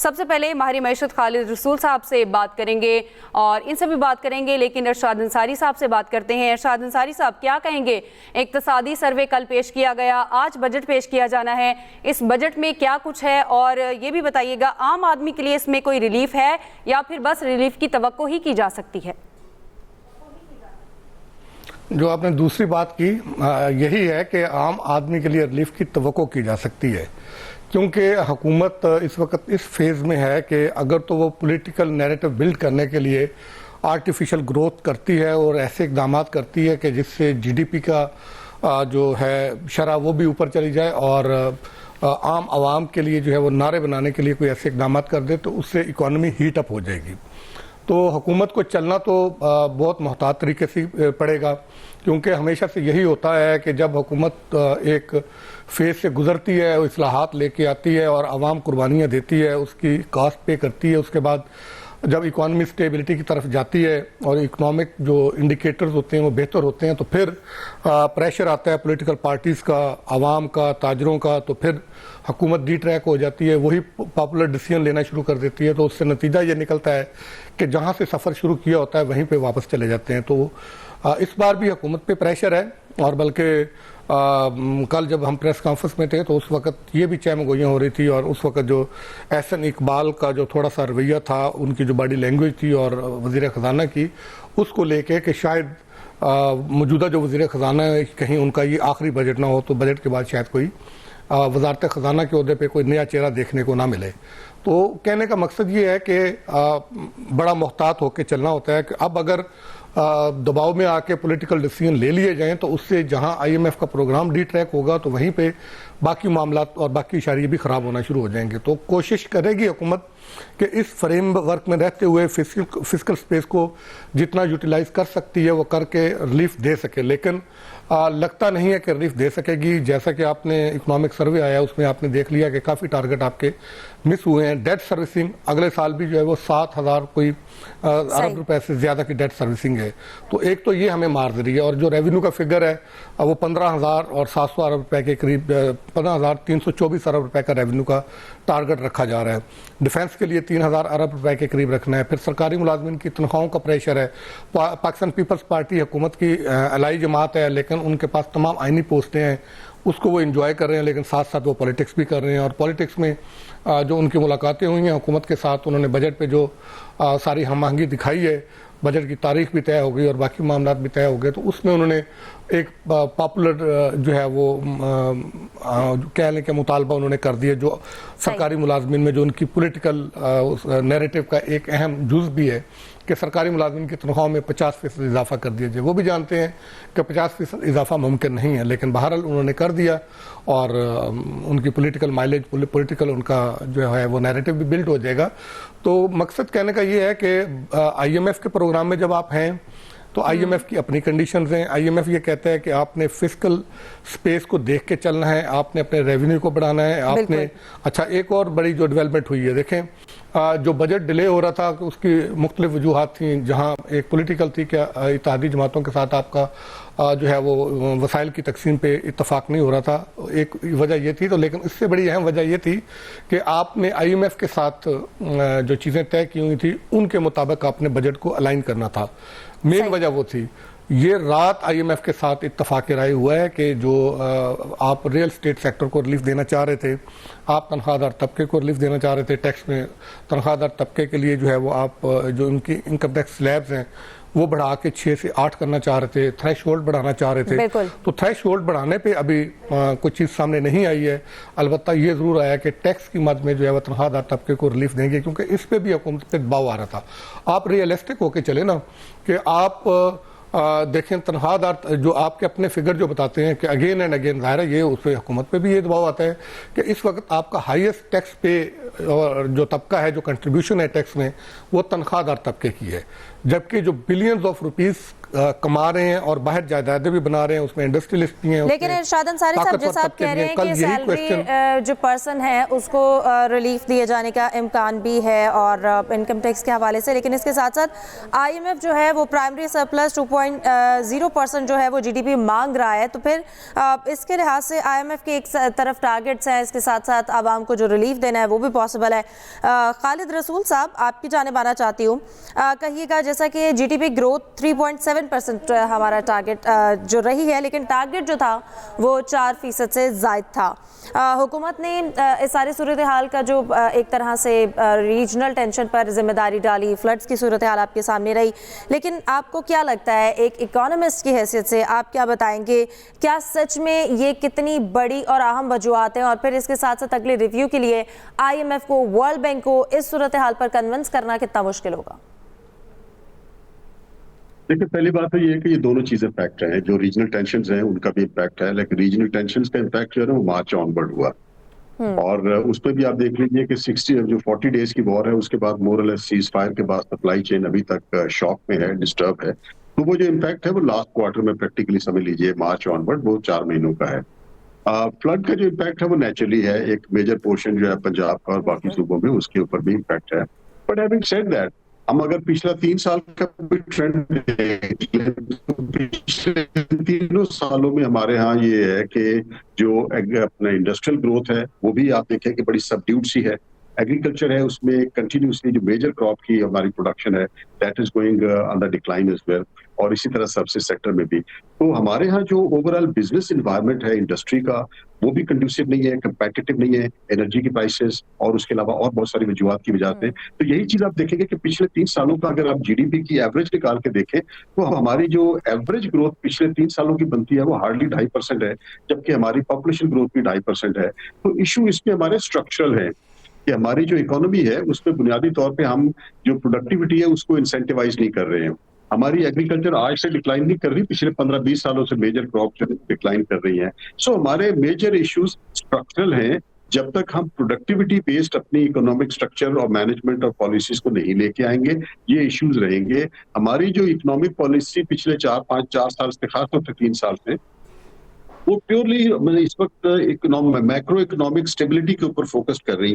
सबसे पहले माहिर मईशत खालिद रसूल साहब से बात करेंगे और इनसे भी बात करेंगे, लेकिन इरशाद अंसारी साहब से बात करते हैं। इरशाद अंसारी साहब, क्या कहेंगे? इक्तिसादी सर्वे कल पेश किया गया, आज बजट पेश किया जाना है, इस बजट में क्या कुछ है? और ये भी बताइएगा, आम आदमी के लिए इसमें कोई रिलीफ है या फिर बस रिलीफ की तवक्को ही की जा सकती है? जो आपने दूसरी बात की, यही है कि आम आदमी के लिए रिलीफ की तवक्को की जा सकती है, क्योंकि हुकूमत इस वक्त इस फेज़ में है कि अगर तो वो पॉलिटिकल नैरेटिव बिल्ड करने के लिए आर्टिफिशियल ग्रोथ करती है और ऐसे इकदाम करती है कि जिससे जीडीपी का जो है शरह वो भी ऊपर चली जाए और आम आवाम के लिए जो है वो नारे बनाने के लिए कोई ऐसे इकदाम कर दे तो उससे इकॉनमी हीट अप हो जाएगी। तो हुकूमत को चलना तो बहुत मोहतात तरीके से पड़ेगा, क्योंकि हमेशा से यही होता है कि जब हुकूमत एक फेज से गुजरती है, वो इस्लाहात लेके आती है और आवाम कुर्बानियाँ देती है, उसकी कास्ट पे करती है, उसके बाद जब इकॉनमी स्टेबिलिटी की तरफ जाती है और इकोनॉमिक जो इंडिकेटर्स होते हैं वो बेहतर होते हैं, तो फिर प्रेशर आता है पॉलिटिकल पार्टीज़ का, आवाम का, ताजरों का, तो फिर हुकूमत डी ट्रैक हो जाती है, वही पॉपुलर डिसीजन लेना शुरू कर देती है। तो उससे नतीजा ये निकलता है कि जहाँ से सफ़र शुरू किया होता है वहीं पे वापस चले जाते हैं। तो इस बार भी हुकूमत पे प्रेशर है, और बल्कि कल जब हम प्रेस कॉन्फ्रेंस में थे तो उस वक्त ये भी चहमगोइयाँ हो रही थी, और उस वक्त जो एहसन इकबाल का जो थोड़ा सा रवैया था, उनकी जो बॉडी लैंग्वेज थी और वज़ीर ख़जाना की, उसको लेके कि शायद मौजूदा जो वज़ीर ख़जाना है कहीं उनका ये आखिरी बजट ना हो, तो बजट के बाद शायद कोई वज़ारत ख़जाना के अहदे पे कोई नया चेहरा देखने को ना मिले। तो कहने का मकसद ये है कि बड़ा मोहतात होकर चलना होता है कि अब अगर दबाव में आके पॉलिटिकल डिसीजन ले लिए जाएं तो उससे जहां आईएमएफ का प्रोग्राम डी ट्रैक होगा तो वहीं पे बाकी मामलात और बाकी इशारे भी ख़राब होना शुरू हो जाएंगे। तो कोशिश करेगी हुकूमत कि इस फ्रेम वर्क में रहते हुए फिस्कल स्पेस को जितना यूटिलाइज कर सकती है वो करके रिलीफ दे सके, लेकिन लगता नहीं है कि रिलीफ दे सकेगी। जैसा कि आपने इकोनॉमिक सर्वे आया उसमें आपने देख लिया कि काफ़ी टारगेट आपके मिस हुए हैं। डेट सर्विसिंग अगले साल भी जो है वो 7,000 कोई अरब रुपए से ज़्यादा की डेट सर्विसिंग है, तो एक तो ये हमें मार दे रही है। और जो रेवेन्यू का फिगर है वो 15,700 अरब रुपए के करीब, 15,324 अरब रुपए का रेवेन्यू का टारगेट रखा जा रहा है। डिफेंस के लिए 3,000 अरब रुपए के करीब रखना है। फिर सरकारी मुलाजमिन की तनख्वाहों का प्रेशर है। पाकिस्तान पीपल्स पार्टी हुकूमत की अलाई जमात है, लेकिन उनके पास तमाम आइनी पोस्टें हैं, उसको वो इंजॉय कर रहे हैं, लेकिन साथ साथ वो पॉलिटिक्स भी कर रहे हैं। और पॉलिटिक्स में जो उनकी मुलाकातें हुई हैं हुकूमत के साथ, उन्होंने बजट पे जो सारी हम आहंगी दिखाई है, बजट की तारीख भी तय हो गई और बाकी मामलात भी तय हो गए, तो उसमें उन्होंने एक पॉपुलर जो है वो कहने के मुतालबा उन्होंने कर दिया, जो सरकारी मुलाजमिन में जो उनकी पॉलिटिकल नैरेटिव का एक अहम जुज़ भी है कि सरकारी मुलाजमिन की तनख्वाह में 50% इजाफा कर दिया जाए। वो भी जानते हैं कि 50% इजाफा मुमकिन नहीं है, लेकिन बहरहाल उन्होंने कर दिया और उनकी पॉलिटिकल माइलेज, पॉलिटिकल उनका जो है वो नैरेटिव भी बिल्ड हो जाएगा। तो मकसद कहने का ये है कि आईएमएफ के प्रोग्राम में जब आप हैं तो आईएमएफ की अपनी कंडीशंस हैं। आईएमएफ ये कहता है कि आपने फिस्कल स्पेस को देख के चलना है, आपने अपने रेवेन्यू को बढ़ाना है, आपने अच्छा एक और बड़ी जो डेवलपमेंट हुई है, देखें जो बजट डिले हो रहा था उसकी मुख्तलिफ वजूहात थी, जहाँ एक पॉलिटिकल थी कि इत्तेहादी जमातों के साथ आपका जो है वो वसाइल की तकसीम पे इत्तफाक नहीं हो रहा था, एक वजह ये थी। तो लेकिन इससे बड़ी अहम वजह ये थी कि आपने आईएमएफ के साथ जो चीज़ें तय की हुई थी उनके मुताबिक आपने बजट को अलाइन करना था। मेन वजह वो थी। ये रात आईएमएफ के साथ इत्तफाक राय हुआ है कि जो आप रियल स्टेट सेक्टर को रिलीफ देना चाह रहे थे, आप तनख्वाहदार तबके को रिलीफ देना चाह रहे थे, टैक्स में तनख्वाहदार तबके के लिए जो है वो आप जो उनकी इनकम टैक्स स्लैब्स हैं वो बढ़ा के 6 से 8 करना चाह रहे थे, थ्रेश होल्ड बढ़ाना चाह रहे थे। तो थ्रेश होल्ड बढ़ाने पे अभी कुछ चीज़ सामने नहीं आई है। अलबत्ता ये ज़रूर आया कि टैक्स की मद में जो है वह तनख्वाहदार तबके को रिलीफ देंगे, क्योंकि इस पर भी हुकूमत पे दबाव आ रहा था। आप रियलिस्टिक होके चले ना कि आप देखें तनख्वाहदार जो आपके अपने फिगर जो बताते हैं कि अगेन एंड अगेन ज़ाहिर है ये उस पर हुकूमत पे भी ये दबाव आता है कि इस वक्त आपका हाईएस्ट टैक्स पे और जो तबका है, जो कंट्रीब्यूशन है टैक्स में, वो तनख्वाहदार तबके की है, जबकि जो बिलियंस ऑफ रुपीस कमा रहे हैं और बाहर जायदादें भी बना रहे हैं, उसमें इंडस्ट्रियलिस्ट भी हैं। लेकिन इरशाद अंसारी साहब, जैसा आप कह रहे हैं कि सैलरी जो पर्सन है उसको रिलीफ दिए जाने का इम्कान भी है और इनकम टैक्स के हवाले से, लेकिन इसके साथ साथ IMF जो है वो प्राइमरी सरप्लस 2.0% जो है वो GDP मांग रहा है। तो फिर इसके लिहाज से IMF के एक तरफ टारगेट्स हैं, इसके साथ साथ आवाम को जो रिलीफ देना है वो भी पॉसिबल है। खालिद रसूल साहब, आपकी जानिब आना चाहती हूँ, कहिएगा, जैसा कि GDP ग्रोथ 3.7% हमारा टारगेट जो रही है, लेकिन टारगेट जो था वो 4% से ज़ायद था। हुकूमत ने इस सारी सूरत हाल का जो एक तरह से रीजनल टेंशन पर जिम्मेदारी डाली, फ्लड्स की सूरत हाल आपके सामने रही, लेकिन आपको क्या लगता है, एक इकोनॉमिस्ट की हैसियत से आप क्या बताएंगे, क्या सच में ये कितनी बड़ी और अहम वजूहात हैं, और फिर इसके साथ साथ अगले रिव्यू के लिए IMF को, वर्ल्ड बैंक को इस सूरत हाल पर कन्विंस करना कितना मुश्किल होगा? देखिए, पहली बात तो ये है कि ये दोनों चीजें फैक्ट हैं, जो रीजनल टेंशन्स हैं उनका भी इम्पैक्ट है, लेकिन रीजनल टेंशन्स का इम्पैक्ट जो है ना वो मार्च ऑनवर्ड हुआ। और उस पर भी आप देख लीजिए कि 40 डेज की वॉर है, उसके बाद मोरलेस सीज फायर के बाद सप्लाई चेन अभी तक शॉक में है, डिस्टर्ब है। तो वो जो इम्पैक्ट है वो लास्ट क्वार्टर में प्रैक्टिकली समझ लीजिए मार्च ऑनवर्ड वो 4 महीनों का है। फ्लड का जो इम्पैक्ट है वो नेचुरली है, एक मेजर पोर्शन जो है पंजाब का और बाकी सूबों में उसके ऊपर भी इम्पैक्ट है। बट हैविंग सेड दैट, हम अगर पिछला 3 साल का भी ट्रेंड देखें तो पिछले 3 सालों में हमारे यहाँ ये है कि जो अपना इंडस्ट्रियल ग्रोथ है वो भी आप देखें कि बड़ी सबड्यूड सी है। एग्रीकल्चर है, उसमें कंटिन्यूसली जो मेजर क्रॉप की हमारी प्रोडक्शन है that is going on the decline as well, और इसी तरह सर्विसेज सेक्टर में भी। तो हमारे यहाँ जो ओवरऑल बिजनेस इन्वायरमेंट है इंडस्ट्री का वो भी कंड्यूसिव नहीं है, कंपेटिटिव नहीं है, एनर्जी की प्राइसेस और उसके अलावा और बहुत सारी वजूहात की वजह से। तो यही चीज आप देखेंगे कि पिछले 3 सालों का अगर आप GDP की एवरेज निकाल के देखें तो हमारी जो एवरेज ग्रोथ पिछले 3 सालों की बनती है वो हार्डली 2.5% है, जबकि हमारी पॉपुलेशन ग्रोथ भी 2.5% है। तो इशू इसमें हमारे स्ट्रक्चरल है कि हमारी जो इकोनॉमी है उसमें बुनियादी तौर पे हम जो प्रोडक्टिविटी है उसको इंसेंटिवाइज नहीं कर रहे हैं। हमारी एग्रीकल्चर आज से डिक्लाइन नहीं कर रही, पिछले 15-20 सालों से मेजर क्रॉप डिक्लाइन कर रही हैं। सो हमारे मेजर इश्यूज स्ट्रक्चरल हैं। जब तक हम प्रोडक्टिविटी बेस्ड अपनी इकोनॉमिक स्ट्रक्चर और मैनेजमेंट और पॉलिसीज को नहीं लेके आएंगे ये इश्यूज रहेंगे। हमारी जो इकोनॉमिक पॉलिसी पिछले 4 साल से, खासतौर से 3 साल से, वो प्योरली इस वक्त मैक्रो इकोनॉमिक स्टेबिलिटी के ऊपर फोकस कर रही है।